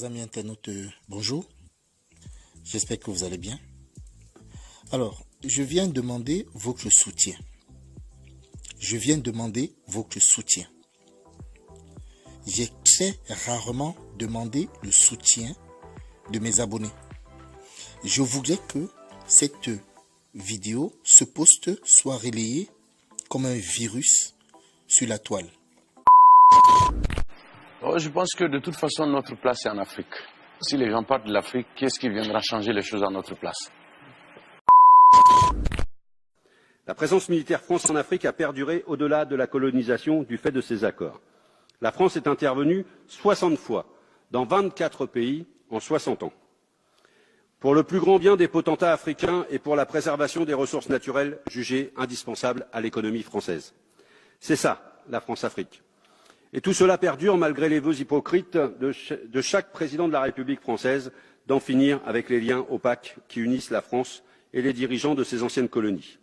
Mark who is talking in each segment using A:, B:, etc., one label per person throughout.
A: Chers amis internautes, bonjour. J'espère que vous allez bien. Alors, je viens demander votre soutien. J'ai très rarement demandé le soutien de mes abonnés. Je voudrais que cette vidéo, ce post soit relayé comme un virus sur la toile.
B: Je pense que de toute façon, notre place est en Afrique. Si les gens partent de l'Afrique, qu'est-ce qui viendra changer les choses à notre place?
C: La présence militaire française en Afrique a perduré au-delà de la colonisation du fait de ces accords. La France est intervenue 60 fois dans 24 pays en 60 ans. Pour le plus grand bien des potentats africains et pour la préservation des ressources naturelles jugées indispensables à l'économie française. C'est ça, la France-Afrique. Et tout cela perdure malgré les vœux hypocrites de chaque président de la République française d'en finir avec les liens opaques qui unissent la France et les dirigeants de ses anciennes colonies.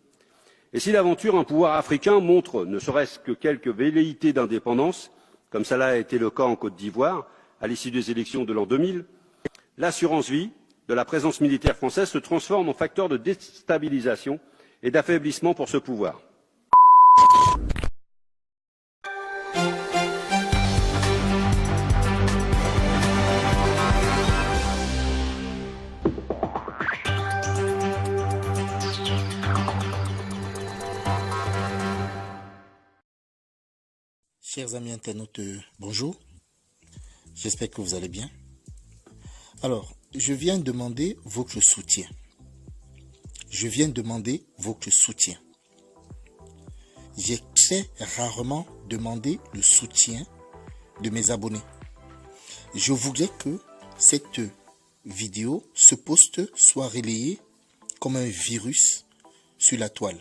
C: Et si l'aventure un pouvoir africain montre ne serait-ce que quelques velléités d'indépendance, comme cela a été le cas en Côte d'Ivoire à l'issue des élections de l'an 2000, l'assurance vie de la présence militaire française se transforme en facteur de déstabilisation et d'affaiblissement pour ce pouvoir.
A: Chers amis internautes, bonjour. J'espère que vous allez bien. Alors, je viens demander votre soutien. J'ai très rarement demandé le soutien de mes abonnés. Je voudrais que cette vidéo, ce post soit relayé comme un virus sur la toile.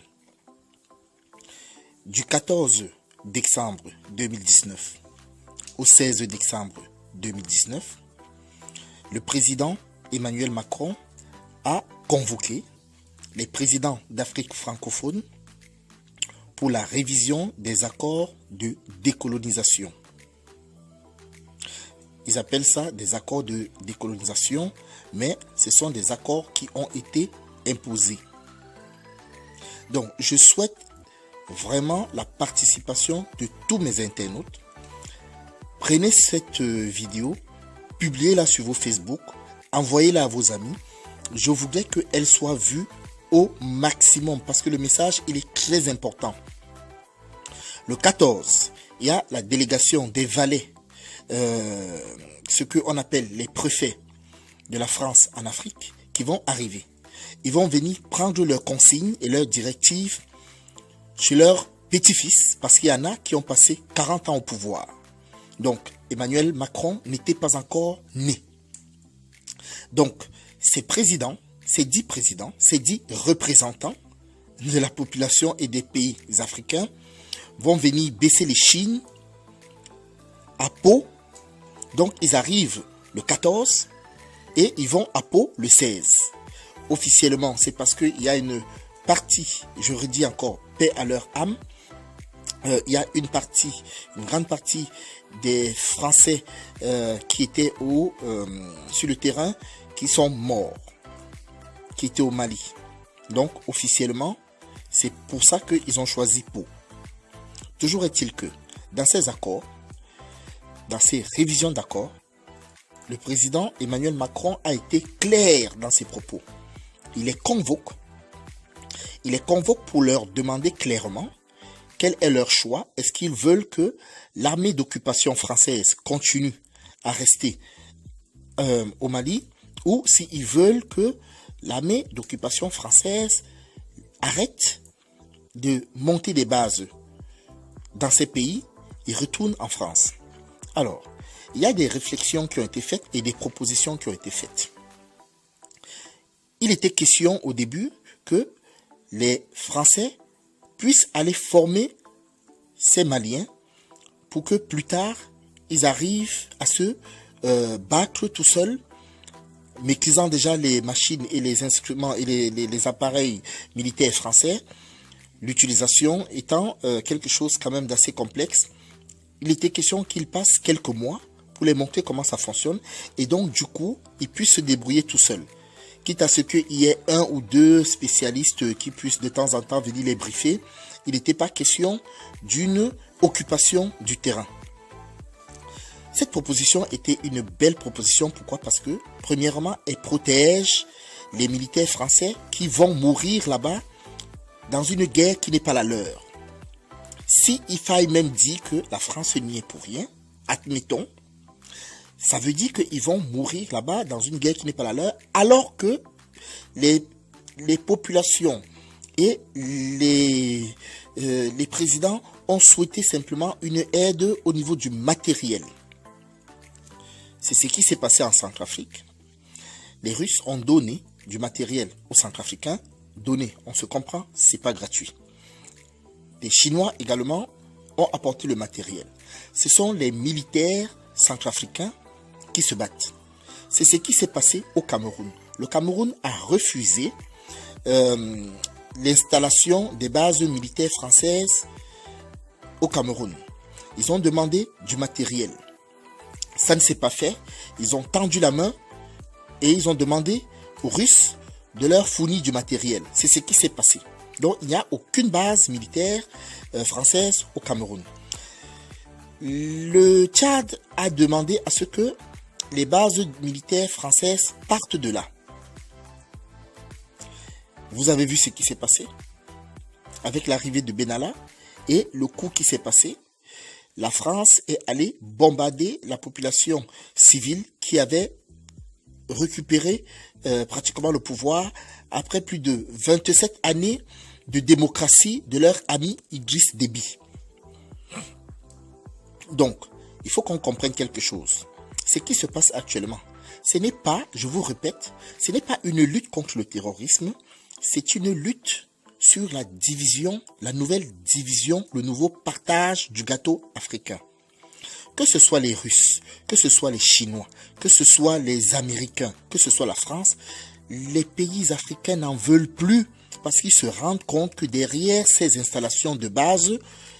A: Du 14 décembre 2019 au 16 décembre 2019, le président Emmanuel Macron a convoqué les présidents d'Afrique francophone pour la révision des accords de décolonisation. Ils appellent ça des accords de décolonisation, mais ce sont des accords qui ont été imposés. Donc, je souhaite vraiment la participation de tous mes internautes. Prenez cette vidéo, publiez-la sur vos Facebook, envoyez-la à vos amis. Je voudrais qu'elle soit vue au maximum parce que le message, il est très important. Le 14, il y a la délégation des valets, ce qu'on appelle les préfets de la France en Afrique, qui vont arriver. Ils vont venir prendre leurs consignes et leurs directives chez leurs petits-fils, parce qu'il y en a qui ont passé 40 ans au pouvoir. Donc, Emmanuel Macron n'était pas encore né. Donc, ces présidents, ces 10 présidents, ces 10 représentants de la population et des pays africains vont venir baisser les chines à Pau. Donc, ils arrivent le 14 et ils vont à Pau le 16. Officiellement, c'est parce qu'il y a une partie, je redis encore, paix à leur âme. Il y a une grande partie des Français qui étaient sur le terrain, qui sont morts, qui étaient au Mali. Donc, officiellement, c'est pour ça qu'ils ont choisi Pau. Toujours est-il que, dans ces accords, dans ces révisions d'accords, le président Emmanuel Macron a été clair dans ses propos. Il les convoque pour leur demander clairement quel est leur choix. Est-ce qu'ils veulent que l'armée d'occupation française continue à rester au Mali, ou s'ils veulent que l'armée d'occupation française arrête de monter des bases dans ces pays et retourne en France. Alors, il y a des réflexions qui ont été faites et des propositions qui ont été faites. Il était question au début que les Français puissent aller former ces Maliens pour que plus tard, ils arrivent à se battre tout seuls, maîtrisant déjà les machines et les instruments et les appareils militaires français, l'utilisation étant quelque chose quand même d'assez complexe. Il était question qu'ils passent quelques mois pour les montrer comment ça fonctionne. Et donc, du coup, ils puissent se débrouiller tout seuls. Quitte à ce qu'il y ait un ou deux spécialistes qui puissent de temps en temps venir les briefer, il n'était pas question d'une occupation du terrain. Cette proposition était une belle proposition. Pourquoi? Parce que, premièrement, elle protège les militaires français qui vont mourir là-bas dans une guerre qui n'est pas la leur. Si il faille même dire que la France n'y est pour rien, admettons, ça veut dire qu'ils vont mourir là-bas dans une guerre qui n'est pas la leur, alors que les populations et les présidents ont souhaité simplement une aide au niveau du matériel. C'est ce qui s'est passé en Centrafrique. Les Russes ont donné du matériel aux Centrafricains. Donné, on se comprend, c'est pas gratuit. Les Chinois également ont apporté le matériel. Ce sont les militaires centrafricains qui se battent. C'est ce qui s'est passé au Cameroun. Le Cameroun a refusé l'installation des bases militaires françaises au Cameroun. Ils ont demandé du matériel. Ça ne s'est pas fait. Ils ont tendu la main et ils ont demandé aux Russes de leur fournir du matériel. C'est ce qui s'est passé. Donc, il n'y a aucune base militaire française au Cameroun. Le Tchad a demandé à ce que les bases militaires françaises partent de là. Vous avez vu ce qui s'est passé avec l'arrivée de Benalla et le coup qui s'est passé. La France est allée bombarder la population civile qui avait récupéré pratiquement le pouvoir après plus de 27 années de démocratie de leur ami Idriss Déby. Donc, il faut qu'on comprenne quelque chose. Ce qui se passe actuellement, ce n'est pas, je vous répète, ce n'est pas une lutte contre le terrorisme, c'est une lutte sur la division, la nouvelle division, le nouveau partage du gâteau africain. Que ce soit les Russes, que ce soit les Chinois, que ce soit les Américains, que ce soit la France, les pays africains n'en veulent plus parce qu'ils se rendent compte que derrière ces installations de base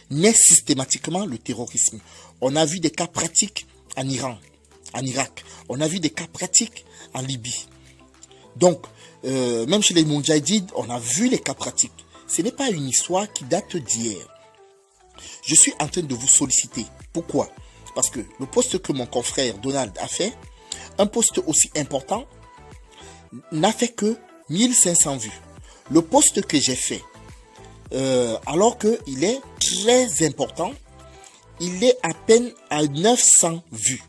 A: naît systématiquement le terrorisme. On a vu des cas pratiques en Iran, en Irak. On a vu des cas pratiques en Libye. Donc, même chez les Moudjahidines, on a vu les cas pratiques. Ce n'est pas une histoire qui date d'hier. Je suis en train de vous solliciter. Pourquoi? Parce que le poste que mon confrère Donald a fait, un poste aussi important, n'a fait que 1500 vues. Le poste que j'ai fait, alors qu'il est très important, il est à peine à 900 vues.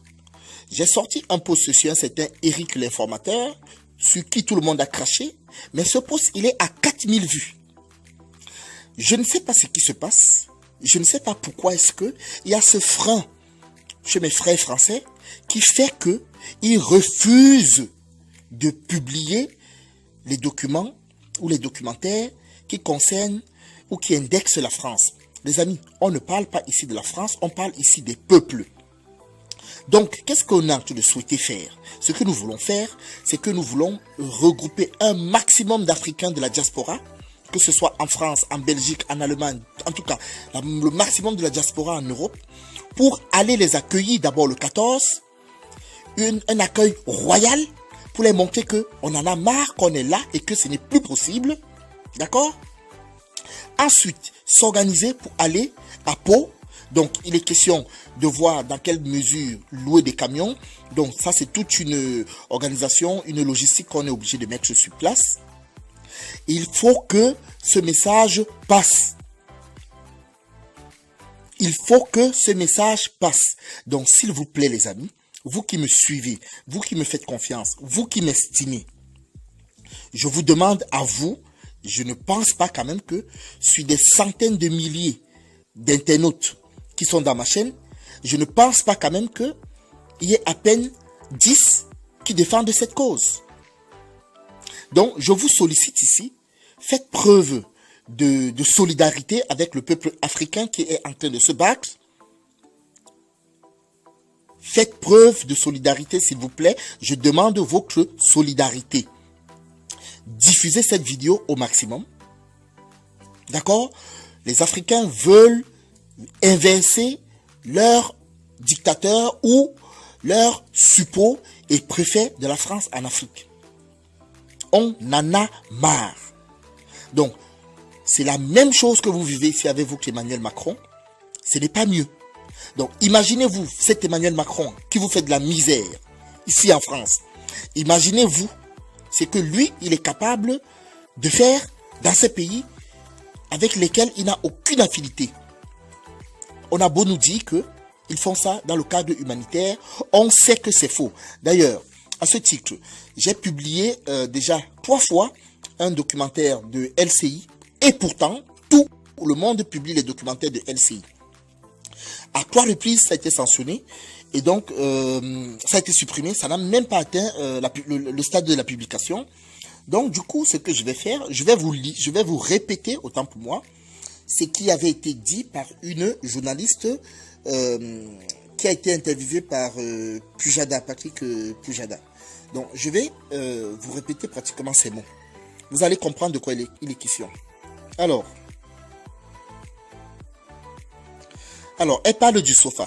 A: J'ai sorti un post sur un certain Eric l'informateur, sur qui tout le monde a craché, mais ce post, il est à 4000 vues. Je ne sais pas ce qui se passe, je ne sais pas pourquoi est-ce que il y a ce frein chez mes frères français qui fait que ils refusent de publier les documents ou les documentaires qui concernent ou qui indexent la France. Les amis, on ne parle pas ici de la France, on parle ici des peuples. Donc, qu'est-ce qu'on a en train de souhaiter faire? Ce que nous voulons faire, c'est que nous voulons regrouper un maximum d'Africains de la diaspora, que ce soit en France, en Belgique, en Allemagne, en tout cas, le maximum de la diaspora en Europe, pour aller les accueillir d'abord le 14, un accueil royal, pour les montrer qu'on en a marre, qu'on est là et que ce n'est plus possible. D'accord? Ensuite, s'organiser pour aller à Pau. Donc, il est question de voir dans quelle mesure louer des camions. Donc, ça, c'est toute une organisation, une logistique qu'on est obligé de mettre sur place. Il faut que ce message passe. Il faut que ce message passe. Donc, s'il vous plaît, les amis, vous qui me suivez, vous qui me faites confiance, vous qui m'estimez, je vous demande à vous, je ne pense pas quand même que sur des centaines de milliers d'internautes qui sont dans ma chaîne, je ne pense pas quand même qu'il y ait à peine 10 qui défendent cette cause. Donc, je vous sollicite ici, faites preuve de solidarité avec le peuple africain qui est en train de se battre. Faites preuve de solidarité, s'il vous plaît. Je demande votre solidarité. Diffusez cette vidéo au maximum. D'accord? Les Africains veulent inverser leur dictateur ou leur suppôt et préfet de la France en Afrique. On en a marre. Donc, c'est la même chose que vous vivez ici avec vous qu'Emmanuel Macron. Ce n'est pas mieux. Donc, imaginez-vous cet Emmanuel Macron qui vous fait de la misère ici en France. Imaginez-vous ce que lui, il est capable de faire dans ces pays avec lesquels il n'a aucune affinité. On a beau nous dire qu'ils font ça dans le cadre humanitaire, on sait que c'est faux. D'ailleurs, à ce titre, j'ai publié déjà 3 fois un documentaire de LCI et pourtant, tout le monde publie les documentaires de LCI. À 3 reprises, ça a été sanctionné et donc ça a été supprimé. Ça n'a même pas atteint le stade de la publication. Donc, du coup, ce que je vais faire, je vais vous répéter, autant pour moi, ce qui avait été dit par une journaliste qui a été interviewée par Pujada, Patrick Pujada. Donc, je vais vous répéter pratiquement ces mots. Vous allez comprendre de quoi il est question. Alors, elle parle du SOFA.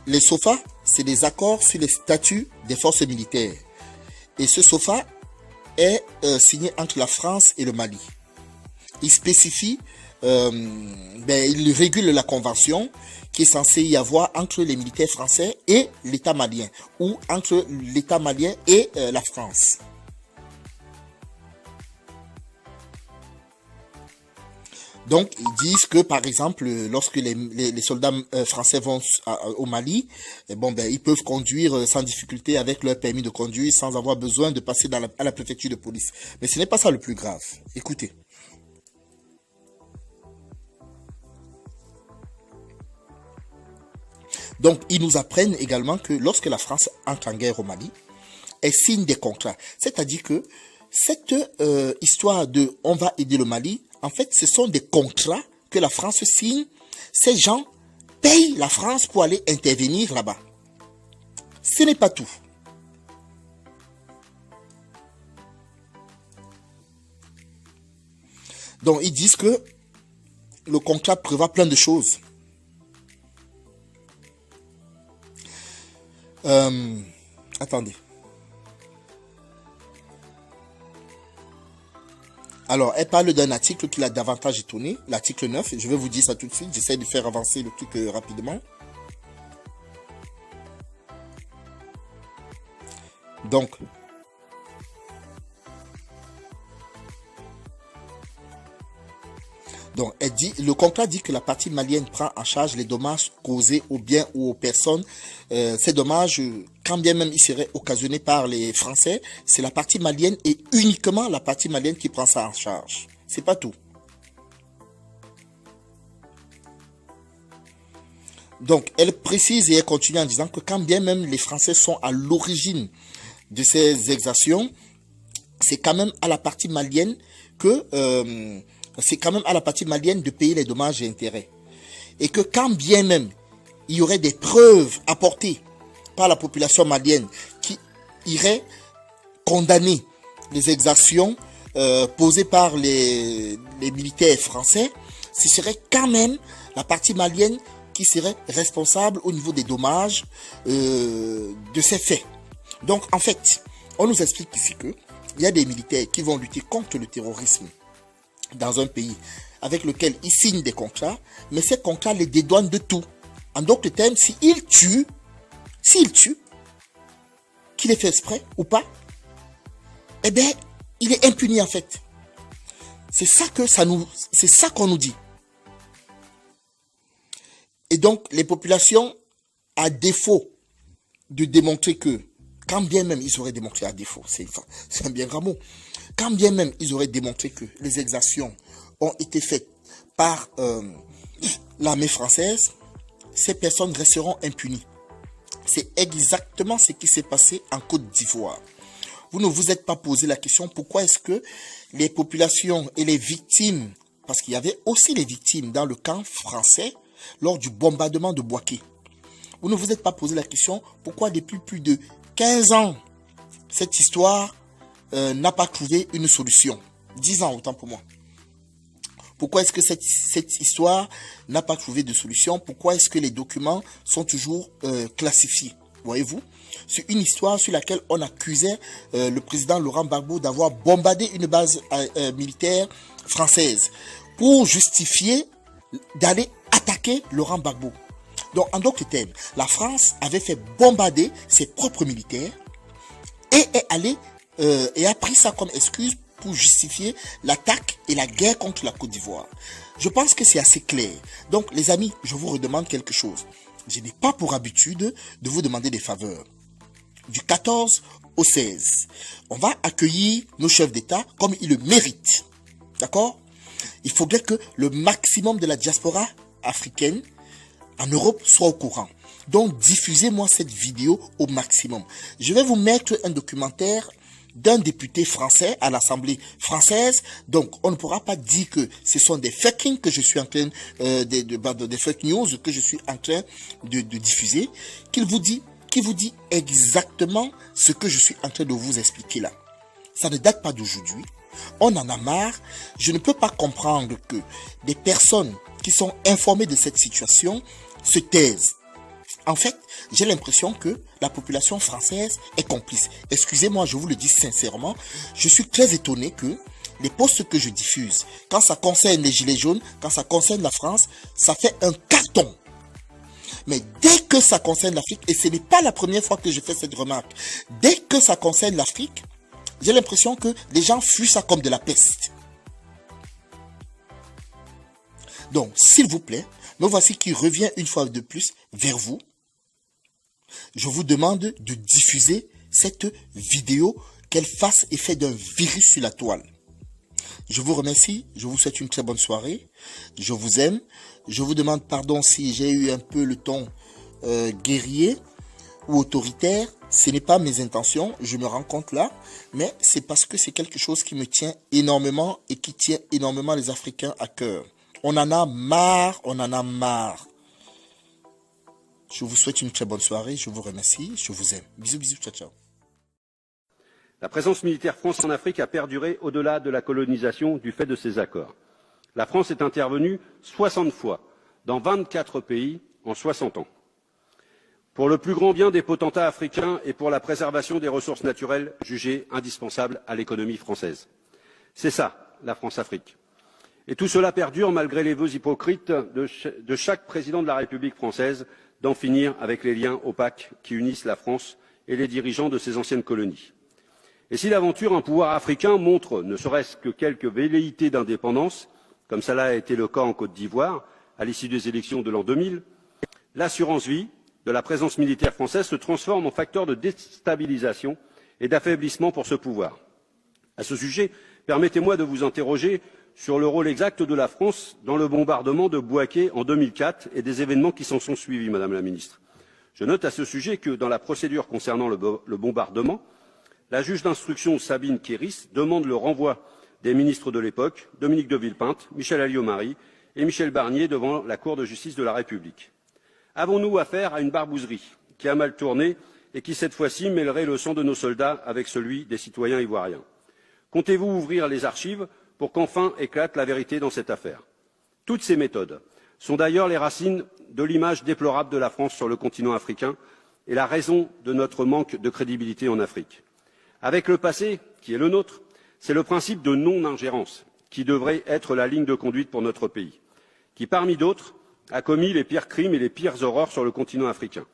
A: Les SOFA, c'est des accords sur les statuts des forces militaires. Et ce SOFA est signé entre la France et le Mali. Il spécifie, il régule la convention qui est censée y avoir entre les militaires français et l'État malien, ou entre l'État malien et la France. Donc, ils disent que, par exemple, lorsque les soldats français vont au Mali, ils peuvent conduire sans difficulté avec leur permis de conduire, sans avoir besoin de passer à la préfecture de police. Mais ce n'est pas ça le plus grave. Écoutez. Donc, ils nous apprennent également que lorsque la France entre en guerre au Mali, elle signe des contrats. C'est-à-dire que cette histoire de « on va aider le Mali », en fait, ce sont des contrats que la France signe. Ces gens payent la France pour aller intervenir là-bas. Ce n'est pas tout. Donc, ils disent que le contrat prévoit plein de choses. Attendez. Alors, elle parle d'un article qui l'a davantage étonné, l'article 9. Je vais vous dire ça tout de suite. J'essaie de faire avancer le truc rapidement. Donc, elle dit, le contrat dit que la partie malienne prend en charge les dommages causés aux biens ou aux personnes. Ces dommages, quand bien même ils seraient occasionnés par les Français, c'est la partie malienne et uniquement la partie malienne qui prend ça en charge. C'est pas tout. Donc, elle précise et elle continue en disant que quand bien même les Français sont à l'origine de ces exactions, c'est quand même à la partie malienne de payer les dommages et intérêts. Et que quand bien même il y aurait des preuves apportées par la population malienne qui iraient condamner les exactions posées par les militaires français, ce serait quand même la partie malienne qui serait responsable au niveau des dommages de ces faits. Donc en fait, on nous explique ici que il y a des militaires qui vont lutter contre le terrorisme dans un pays avec lequel ils signent des contrats, mais ces contrats les dédouanent de tout. En d'autres termes, s'ils tuent, qu'il ait fait exprès ou pas, eh bien, il est impuni en fait. C'est ça qu'on nous dit. Et donc, les populations, à défaut de démontrer que, quand bien même ils auraient démontré à défaut, c'est un bien grand mot, quand bien même ils auraient démontré que les exactions ont été faites par l'armée française, ces personnes resteront impunies. C'est exactement ce qui s'est passé en Côte d'Ivoire. Vous ne vous êtes pas posé la question pourquoi est-ce que les populations et les victimes, parce qu'il y avait aussi les victimes dans le camp français lors du bombardement de Bouaké. Vous ne vous êtes pas posé la question pourquoi depuis plus de 15 ans, cette histoire n'a pas trouvé une solution. 10 ans autant pour moi. Pourquoi est-ce que cette histoire n'a pas trouvé de solution? Pourquoi est-ce que les documents sont toujours classifiés? Voyez-vous? C'est une histoire sur laquelle on accusait le président Laurent Gbagbo d'avoir bombardé une base militaire française pour justifier d'aller attaquer Laurent Gbagbo. Donc, en d'autres termes, la France avait fait bombarder ses propres militaires et est allée et a pris ça comme excuse pour justifier l'attaque et la guerre contre la Côte d'Ivoire. Je pense que c'est assez clair. Donc, les amis, je vous redemande quelque chose. Je n'ai pas pour habitude de vous demander des faveurs. Du 14 au 16, on va accueillir nos chefs d'État comme ils le méritent. D'accord? Il faudrait que le maximum de la diaspora africaine en Europe soit au courant. Donc, diffusez-moi cette vidéo au maximum. Je vais vous mettre un documentaire d'un député français à l'Assemblée française. Donc, on ne pourra pas dire que ce sont des fake que je suis en train des fake news que je suis en train de diffuser, qui vous dit exactement ce que je suis en train de vous expliquer là. Ça ne date pas d'aujourd'hui. On en a marre. Je ne peux pas comprendre que des personnes qui sont informées de cette situation se taisent. En fait, j'ai l'impression que la population française est complice. Excusez-moi, je vous le dis sincèrement, je suis très étonné que les posts que je diffuse, quand ça concerne les gilets jaunes, quand ça concerne la France, ça fait un carton. Mais dès que ça concerne l'Afrique, et ce n'est pas la première fois que je fais cette remarque, dès que ça concerne l'Afrique, j'ai l'impression que les gens fuient ça comme de la peste. Donc, s'il vous plaît, me voici qui revient une fois de plus vers vous. Je vous demande de diffuser cette vidéo, qu'elle fasse effet d'un virus sur la toile. Je vous remercie, je vous souhaite une très bonne soirée, je vous aime. Je vous demande pardon si j'ai eu un peu le ton guerrier ou autoritaire. Ce n'est pas mes intentions, je me rends compte là, mais c'est parce que c'est quelque chose qui me tient énormément et qui tient énormément les Africains à cœur. On en a marre, on en a marre. Je vous souhaite une très bonne soirée, je vous remercie, je vous aime. Bisous, bisous, ciao, ciao.
C: La présence militaire française en Afrique a perduré au-delà de la colonisation du fait de ces accords. La France est intervenue 60 fois dans 24 pays en 60 ans. Pour le plus grand bien des potentats africains et pour la préservation des ressources naturelles jugées indispensables à l'économie française. C'est ça, la France-Afrique. Et tout cela perdure malgré les vœux hypocrites de chaque président de la République française d'en finir avec les liens opaques qui unissent la France et les dirigeants de ses anciennes colonies. Et si l'aventure un pouvoir africain montre ne serait-ce que quelques velléités d'indépendance, comme cela a été le cas en Côte d'Ivoire à l'issue des élections de l'an 2000, l'assurance vie de la présence militaire française se transforme en facteur de déstabilisation et d'affaiblissement pour ce pouvoir. À ce sujet, permettez-moi de vous interroger sur le rôle exact de la France dans le bombardement de Bouaké en 2004 et des événements qui s'en sont suivis, Madame la Ministre. Je note à ce sujet que dans la procédure concernant le bombardement, la juge d'instruction Sabine Kéris demande le renvoi des ministres de l'époque, Dominique de Villepinte, Michel Alliot-Marie et Michel Barnier devant la Cour de justice de la République. Avons-nous affaire à une barbouzerie qui a mal tourné et qui, cette fois-ci, mêlerait le sang de nos soldats avec celui des citoyens ivoiriens? Comptez-vous ouvrir les archives pour qu'enfin éclate la vérité dans cette affaire? Toutes ces méthodes sont d'ailleurs les racines de l'image déplorable de la France sur le continent africain et la raison de notre manque de crédibilité en Afrique. Avec le passé, qui est le nôtre, c'est le principe de non-ingérence qui devrait être la ligne de conduite pour notre pays, qui, parmi d'autres, a commis les pires crimes et les pires horreurs sur le continent africain.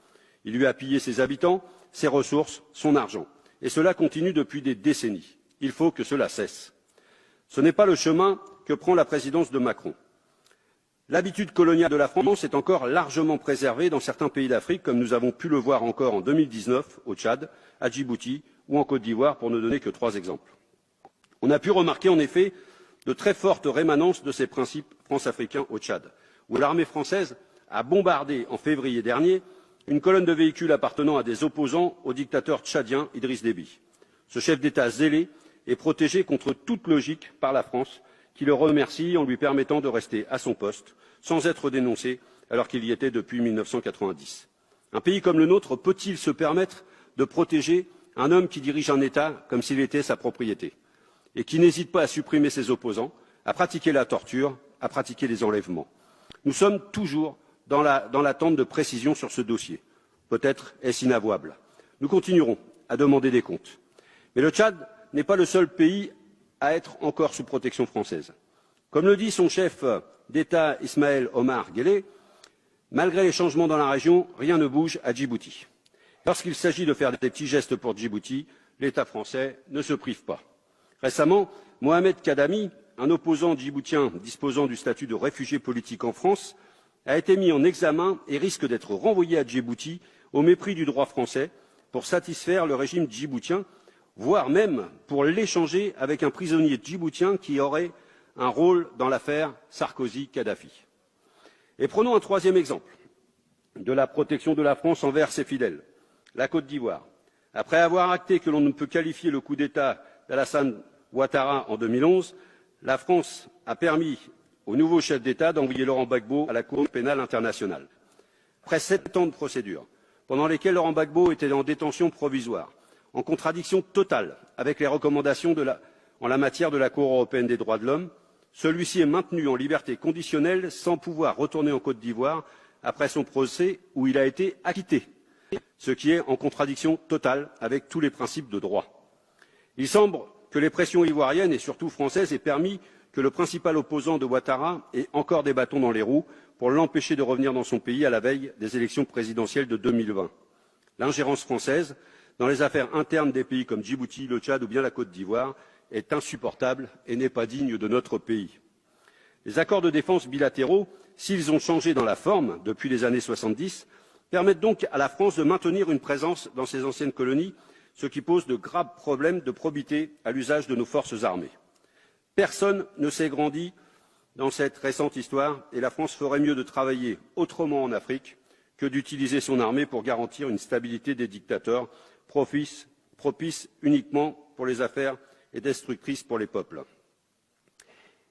C: Il lui a pillé ses habitants, ses ressources, son argent. Et cela continue depuis des décennies. Il faut que cela cesse. Ce n'est pas le chemin que prend la présidence de Macron. L'habitude coloniale de la France est encore largement préservée dans certains pays d'Afrique, comme nous avons pu le voir encore en 2019 au Tchad, à Djibouti ou en Côte d'Ivoire, pour ne donner que 3 exemples. On a pu remarquer en effet de très fortes rémanences de ces principes france-africains au Tchad, où l'armée française a bombardé en février dernier une colonne de véhicules appartenant à des opposants au dictateur tchadien Idriss Déby. Ce chef d'État zélé est protégé contre toute logique par la France, qui le remercie en lui permettant de rester à son poste sans être dénoncé alors qu'il y était depuis 1990. Un pays comme le nôtre peut-il se permettre de protéger un homme qui dirige un État comme s'il était sa propriété et qui n'hésite pas à supprimer ses opposants, à pratiquer la torture à pratiquer les enlèvements. Nous sommes toujours dans l'attente de précisions sur ce dossier. Peut-être est-ce inavouable. Nous continuerons à demander des comptes. Mais le Tchad n'est pas le seul pays à être encore sous protection française. Comme le dit son chef d'État Ismaël Omar Guelleh, malgré les changements dans la région, rien ne bouge à Djibouti. Lorsqu'il s'agit de faire des petits gestes pour Djibouti, l'État français ne se prive pas. Récemment, Mohamed Kadami, un opposant djiboutien disposant du statut de réfugié politique en France, a été mis en examen et risque d'être renvoyé à Djibouti au mépris du droit français pour satisfaire le régime djiboutien, voire même pour l'échanger avec un prisonnier djiboutien qui aurait un rôle dans l'affaire Sarkozy-Kadhafi. Et prenons un troisième exemple de la protection de la France envers ses fidèles, la Côte d'Ivoire. Après avoir acté que l'on ne peut qualifier le coup d'État d'Alassane Ouattara en 2011, la France a permis au nouveau chef d'État d'envoyer Laurent Gbagbo à la Cour pénale internationale. Après 7 ans de procédure, pendant lesquels Laurent Gbagbo était en détention provisoire, en contradiction totale avec les recommandations en la matière de la Cour européenne des droits de l'homme, celui-ci est maintenu en liberté conditionnelle sans pouvoir retourner en Côte d'Ivoire après son procès où il a été acquitté, ce qui est en contradiction totale avec tous les principes de droit. Il semble que les pressions ivoiriennes et surtout françaises aient permis que le principal opposant de Ouattara ait encore des bâtons dans les roues pour l'empêcher de revenir dans son pays à la veille des élections présidentielles de 2020. L'ingérence française dans les affaires internes des pays comme Djibouti, le Tchad ou bien la Côte d'Ivoire est insupportable et n'est pas digne de notre pays. Les accords de défense bilatéraux, s'ils ont changé dans la forme depuis les années 70, permettent donc à la France de maintenir une présence dans ses anciennes colonies, ce qui pose de graves problèmes de probité à l'usage de nos forces armées. Personne ne s'est grandi dans cette récente histoire et la France ferait mieux de travailler autrement en Afrique que d'utiliser son armée pour garantir une stabilité des dictateurs propice uniquement pour les affaires et destructrice pour les peuples.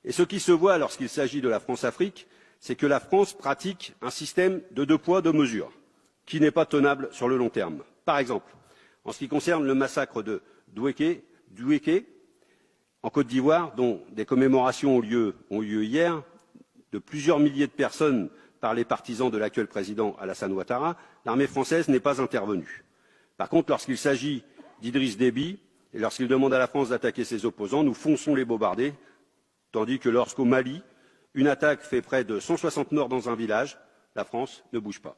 C: Et ce qui se voit lorsqu'il s'agit de la France-Afrique, c'est que la France pratique un système de 2 poids, 2 mesures, qui n'est pas tenable sur le long terme. Par exemple, en ce qui concerne le massacre de Douéké, en Côte d'Ivoire, dont des commémorations ont eu lieu hier, de plusieurs milliers de personnes par les partisans de l'actuel président Alassane Ouattara, l'armée française n'est pas intervenue. Par contre, lorsqu'il s'agit d'Idriss Déby, et lorsqu'il demande à la France d'attaquer ses opposants, nous fonçons les bombarder, tandis que lorsqu'au Mali, une attaque fait près de 160 morts dans un village, la France ne bouge pas.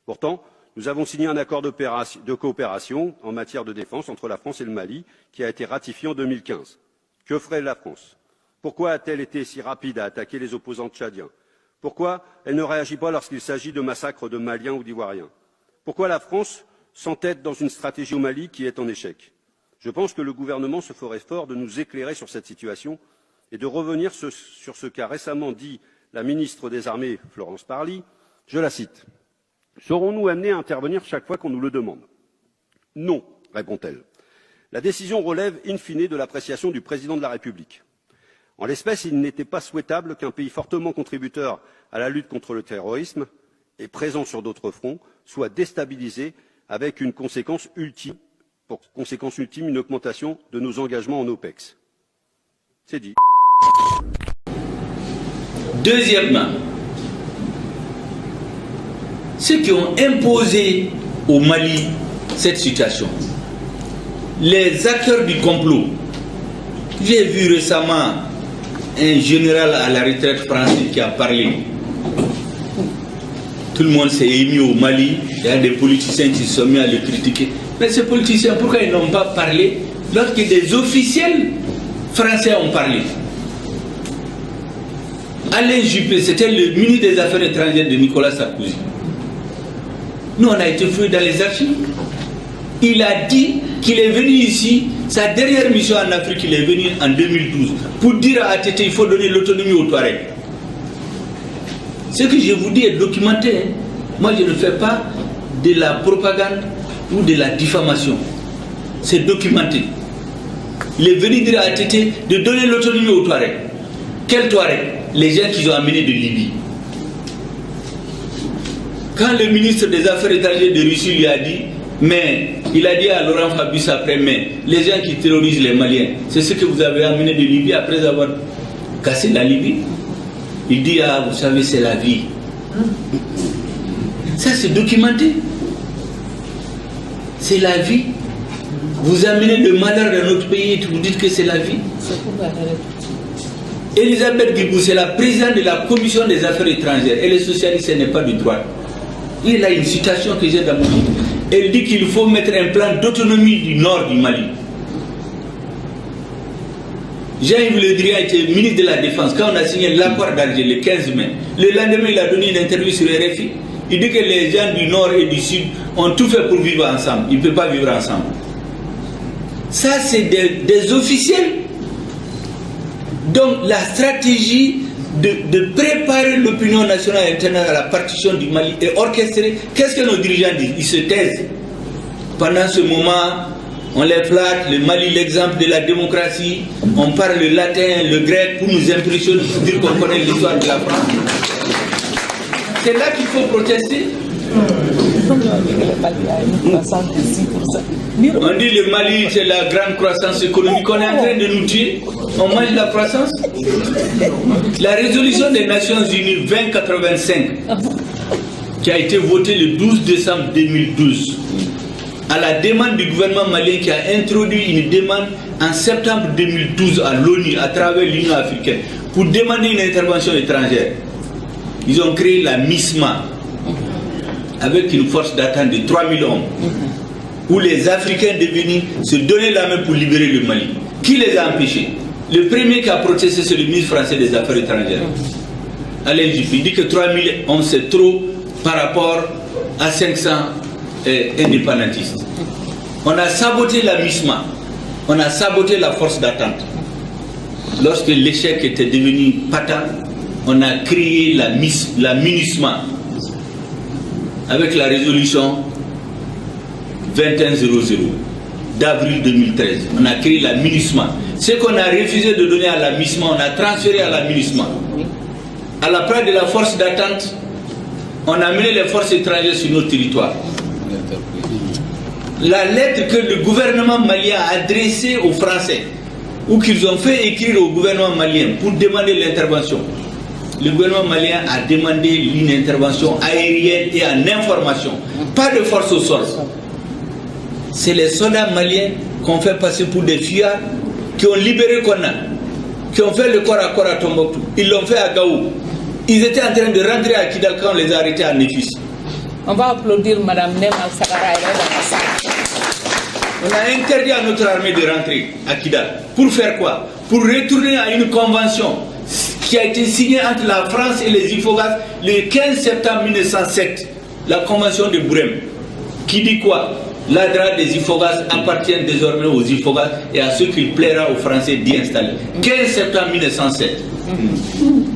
C: Pourtant, nous avons signé un accord de coopération en matière de défense entre la France et le Mali, qui a été ratifié en 2015. Que ferait la France? Pourquoi a-t-elle été si rapide à attaquer les opposants tchadiens? Pourquoi elle ne réagit pas lorsqu'il s'agit de massacres de Maliens ou d'Ivoiriens? Pourquoi la France s'entête dans une stratégie au Mali qui est en échec? Je pense que le gouvernement se ferait fort de nous éclairer sur cette situation et de revenir sur ce qu'a récemment dit la ministre des Armées, Florence Parly. Je la cite. Serons-nous amenés à intervenir chaque fois qu'on nous le demande? Non, répond-elle. La décision relève in fine de l'appréciation du président de la République. En l'espèce, il n'était pas souhaitable qu'un pays fortement contributeur à la lutte contre le terrorisme et présent sur d'autres fronts soit déstabilisé avec une conséquence ultime, une augmentation de nos engagements en OPEX. C'est dit.
D: Deuxièmement, ceux qui ont imposé au Mali cette situation, les acteurs du complot. J'ai vu récemment un général à la retraite français qui a parlé. Tout le monde s'est ému au Mali, il y a des politiciens qui se sont mis à le critiquer. Mais ces politiciens, pourquoi ils n'ont pas parlé lorsque des officiels français ont parlé? Alain Juppé, c'était le ministre des Affaires étrangères de Nicolas Sarkozy. Nous, on a été fouillés dans les archives. Il a dit qu'il est venu ici, sa dernière mission en Afrique, il est venu en 2012, pour dire à ATT il faut donner l'autonomie aux Touaregs. Ce que je vous dis est documenté. Hein. Moi, je ne fais pas de la propagande ou de la diffamation. C'est documenté. Il est venu dire à ATT de donner l'autonomie aux Touaregs. Quels Touaregs? Les gens qu'ils ont amenés de Libye. Quand le ministre des Affaires étrangères de Russie lui a dit, mais il a dit à Laurent Fabius après, mais les gens qui terrorisent les Maliens, c'est ce que vous avez amené de Libye après avoir cassé la Libye. Il dit, ah, vous savez, c'est la vie. Ça, c'est documenté. C'est la vie. Vous amenez le malheur dans notre pays et vous dites que c'est la vie. Elisabeth Guigou, c'est la présidente de la commission des affaires étrangères. Elle est socialiste, elle n'est pas de droite. Il y a une citation que j'ai dans mon livre. Elle dit qu'il faut mettre un plan d'autonomie du nord du Mali. Jean-Yves Le Drian était ministre de la Défense quand on a signé l'accord d'Alger le 15 mai. Le lendemain, il a donné une interview sur RFI. Il dit que les gens du nord et du sud ont tout fait pour vivre ensemble. Ils ne peuvent pas vivre ensemble. Ça, c'est des officiels. Donc, la stratégie de préparer l'opinion nationale et internationale à la partition du Mali est orchestrée. Qu'est-ce que nos dirigeants disent? Ils se taisent. Pendant ce moment, on les flatte, le Mali, l'exemple de la démocratie, on parle le latin, le grec pour nous impressionner, pour dire qu'on connaît l'histoire de la France. C'est là qu'il faut protester. On dit le Mali, c'est la grande croissance économique. On est en train de nous tuer. On mange la croissance. La résolution des Nations Unies 2085, qui a été votée le 12 décembre 2012, à la demande du gouvernement malien qui a introduit une demande en septembre 2012 à l'ONU, à travers l'Union africaine, pour demander une intervention étrangère. Ils ont créé la MISMA, avec une force d'attente de 3000 hommes, où les Africains devenaient se donner la main pour libérer le Mali. Qui les a empêchés? Le premier qui a protesté, c'est le ministre français des Affaires étrangères, Alain Juppé. Il dit que 3000 hommes, c'est trop par rapport à 500 indépendantistes. On a saboté la MISMA, on a saboté la force d'attente. Lorsque l'échec était devenu patent, on a créé la MINUSMA avec la résolution 2100 d'avril 2013. On a créé la MINUSMA. Ce qu'on a refusé de donner à la MISMA, on a transféré à la MINUSMA. À la place de la force d'attente, on a mené les forces étrangères sur notre territoire. La lettre que le gouvernement malien a adressée aux Français, ou qu'ils ont fait écrire au gouvernement malien pour demander l'intervention, le gouvernement malien a demandé une intervention aérienne et en information, pas de force au sol. C'est les soldats maliens qu'on fait passer pour des fuyards, qui ont libéré Konna, qui ont fait le corps à corps à Tombouctou. Ils l'ont fait à Gaou. Ils étaient en train de rentrer à Kidal quand on les a arrêtés à Néfis.
E: On va applaudir Mme Nema Sakara dans la salle.
D: On a interdit à notre armée de rentrer à Kidal. Pour faire quoi? Pour retourner à une convention qui a été signée entre la France et les Ifoghas le 15 septembre 1907, la convention de Bourem, qui dit quoi? L'adra des Ifoghas appartient désormais aux Ifoghas et à ceux qu'il plaira aux Français d'y installer. 15 septembre 1907,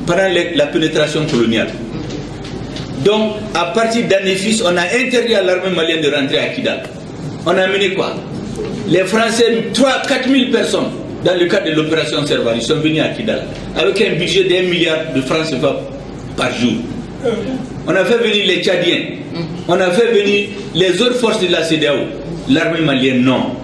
D: pendant la pénétration coloniale. Donc, à partir d'Anéfis, on a interdit à l'armée malienne de rentrer à Kidal. On a mené quoi? Les Français, 4 000 personnes, dans le cadre de l'opération Serval, ils sont venus à Kidal, avec un budget d'1 milliard de francs CFA par jour. On a fait venir les Tchadiens, on a fait venir les autres forces de la CEDEAO. L'armée malienne, non.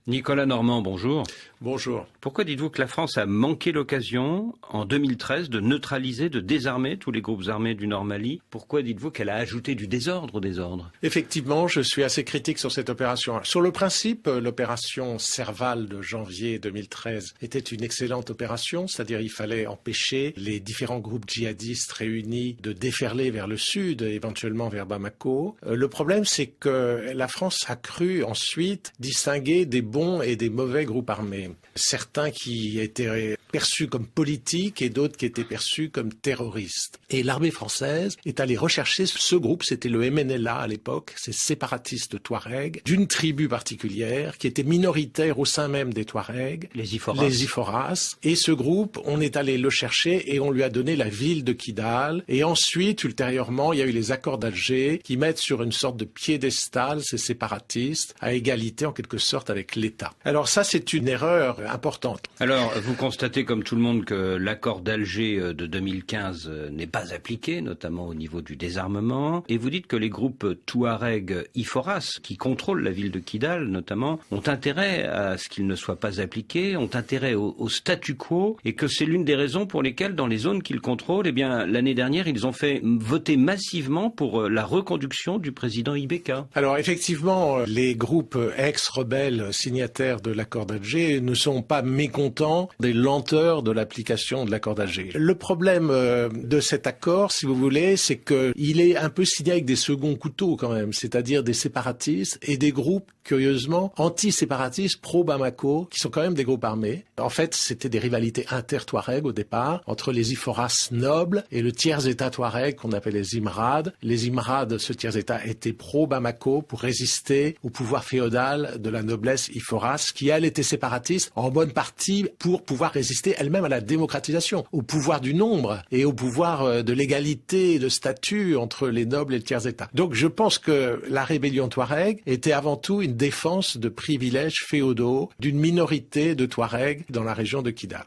F: Nicolas Normand, bonjour.
G: Bonjour.
F: Pourquoi dites-vous que la France a manqué l'occasion, en 2013, de neutraliser, de désarmer tous les groupes armés du Nord Mali? Pourquoi dites-vous qu'elle a ajouté du désordre au désordre?
G: Effectivement, je suis assez critique sur cette opération. Sur le principe, l'opération Serval de janvier 2013 était une excellente opération, c'est-à-dire il fallait empêcher les différents groupes djihadistes réunis de déferler vers le sud, éventuellement vers Bamako. Le problème, c'est que la France a cru ensuite distinguer des bons et des mauvais groupes armés. Certains qui étaient perçus comme politiques et d'autres qui étaient perçus comme terroristes. Et l'armée française est allée rechercher ce groupe, c'était le MNLA à l'époque, ces séparatistes Touaregs, d'une tribu particulière qui était minoritaire au sein même des Touaregs,
F: les Iforas.
G: Les Iforas. Et ce groupe, on est allé le chercher et on lui a donné la ville de Kidal. Et ensuite, ultérieurement, il y a eu les accords d'Alger qui mettent sur une sorte de piédestal ces séparatistes à égalité en quelque sorte avec l'État. Alors ça, c'est une erreur importante.
F: Alors, vous constatez notez comme tout le monde que l'accord d'Alger de 2015 n'est pas appliqué, notamment au niveau du désarmement. Et vous dites que les groupes Touareg Iforas, qui contrôlent la ville de Kidal notamment, ont intérêt à ce qu'il ne soit pas appliqué, ont intérêt au statu quo, et que c'est l'une des raisons pour lesquelles, dans les zones qu'ils contrôlent, eh bien, l'année dernière, ils ont fait voter massivement pour la reconduction du président Ibeka.
G: Alors effectivement, les groupes ex-rebelles signataires de l'accord d'Alger ne sont pas mécontents des lenteurs de l'application de l'accord d'Alger. Le problème de cet accord, si vous voulez, c'est qu'il est un peu signé avec des seconds couteaux quand même, c'est-à-dire des séparatistes et des groupes, curieusement, anti-séparatistes pro-Bamako, qui sont quand même des groupes armés. En fait, c'était des rivalités inter-Touareg au départ, entre les Iforas nobles et le tiers-état Touareg qu'on appelle les Imrad. Les Imrad, ce tiers-état, était pro-Bamako pour résister au pouvoir féodal de la noblesse Iforas, qui elle était séparatiste en bonne partie pour pouvoir résister elle-même à la démocratisation, au pouvoir du nombre et au pouvoir de l'égalité de statut entre les nobles et le tiers-état. Donc je pense que la rébellion Touareg était avant tout une défense de privilèges féodaux d'une minorité de Touareg dans la région de Kidal.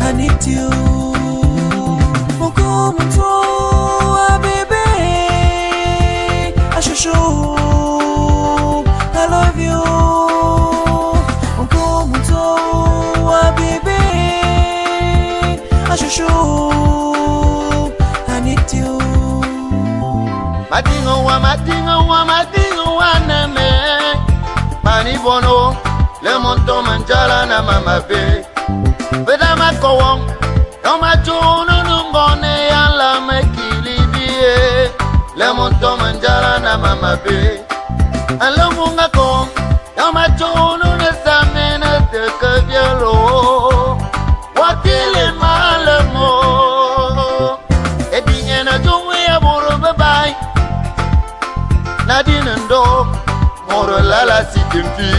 H: I need you. I love you. I need you. Madingo wa neme. Pani bono. Le monto manjala na mama be. Veda makowong. No machuno numbone ala mekilibie. Le monto manjala na mama be. Alo munga ko. No machuno ne samena te kabielo. Wakile malamo. Edinye na jungwe ya buru bye. Nadine ndo. Moro lala sitimpi.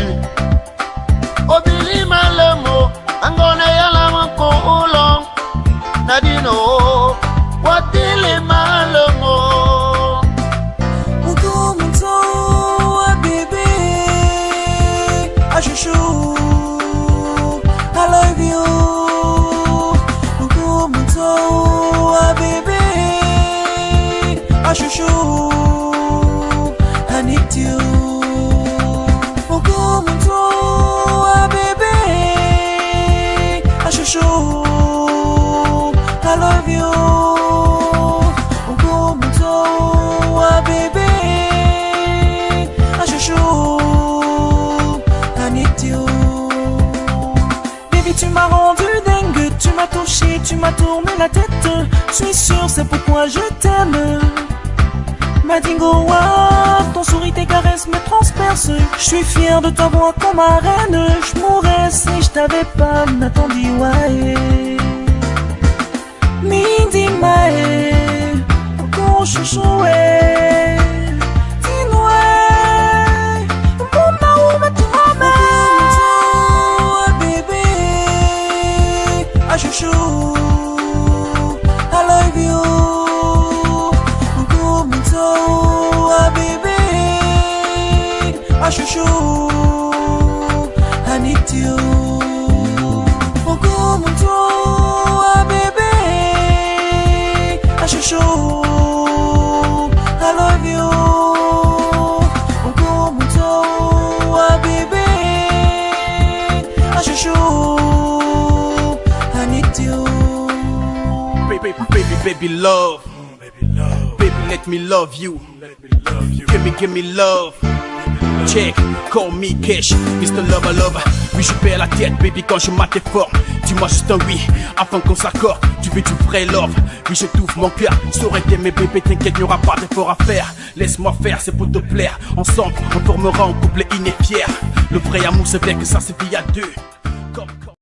H: Obili malamo, angona yala mako ulong. Nadino, watili malamo. Mukumunto, baby, ashushu, I love you. Mukumunto, baby, ashushu, I need you. I love you. Baby, I need you. Baby, tu m'as rendu dingue, tu m'as touché, tu m'as tourné la tête. Je suis sûr, c'est pourquoi je t'aime. Madingo, ton sourire, tes caresses me transpercent. Je suis fier de t'avoir comme ma reine. Je mourrais si je t'avais pas attendu, ouais. Midi mae, con chouchoué. Dis-nous, comment on va tu m'amènes? Bébé, ah chouchou, I love you. Baby, I chouchou, I need you. Baby, I chouchou, I love you. Baby, I chouchou, I need you.
I: Baby, love. Baby, let me love you. Give me love. Check, call me cash, Mr. Lover. Oui, je perds la tête, baby, quand je mate tes formes. Dis-moi juste un oui, afin qu'on s'accorde. Tu veux du vrai love. Oui, j'étouffe mon cœur. Saurais t'aimer, bébé, t'inquiète, y'aura pas d'effort à faire. Laisse-moi faire, c'est pour te plaire. Ensemble, on formera un couple iné fier. Le vrai amour, c'est vrai que ça se vit à deux.